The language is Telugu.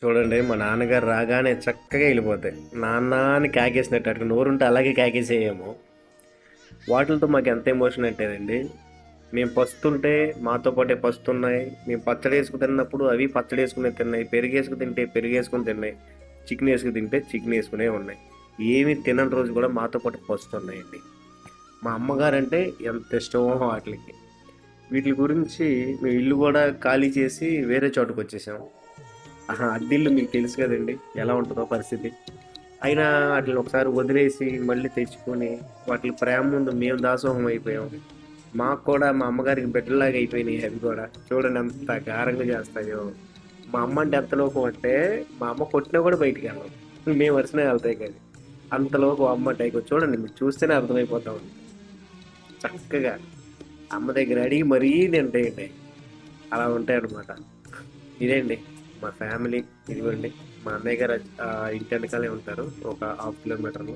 చూడండి మా నాన్నగారు రాగానే చక్కగా వెళ్ళిపోతాయి. నాన్న అని కేకేసినట్టు అటు నోరుంటే అలాగే కేకేసేయేమో. వాటిలతో మాకు ఎంత ఎమోషన్ అంటేనండి, మేము పస్తుంటే మాతో పాటే పస్తున్నాయి. మేము పచ్చడి వేసుకు తిన్నప్పుడు అవి పచ్చడి వేసుకుని తిన్నాయి. పెరుగు వేసుకు తింటే పెరుగు వేసుకుని తిన్నాయి. చికెన్ వేసుకు తింటే చికెన్ వేసుకునే ఉన్నాయి. ఏమి తినని రోజు కూడా మాతో పాటు పస్తున్నాయండి. మా అమ్మగారంటే ఎంత ఇష్టమో వాటికి. వీటి గురించి మేము ఇల్లు కూడా ఖాళీ చేసి వేరే చోటుకు వచ్చేసాం. ఆహా! అద్దిల్లు మీకు తెలుసు కదండీ! ఎలా ఉంటదో పరిస్థితి. అయినా ఆటిలిని ఒకసారి వదిలేసి మళ్ళీ తెచ్చుకొని వాటిలి ప్రేమ ముందు మేము దాసోహం అయిపోయాం. మాకు కూడా మా అమ్మగారికి బిడ్డల్లాగా అయిపోయినాయి అవి కూడా. చూడండి ఎంత గారంగా చేస్తాయో. మా అమ్మ అంటే ఎంత లోకం అంటే మా అమ్మ కొట్టినా కూడా బయటికెళ్ళం. మేము అరిసినా ఎళ్తాయి కానీ. అంతలోపు అమ్మ అంటే ఇగో చూడండి మీరు చూస్తేనే అర్థమైపోతా ఉంది. చక్కగా అమ్మ దగ్గర అడిగి మరీ తింటాయండి. అలా ఉంటాయన్నమాట. ఇదేండి మా ఫ్యామిలీ. ఇదిగోండి మా అన్నయ్య గారు ఇంటి వెనకాలే ఉంటారు. ఒక హాఫ్ కిలోమీటర్లో.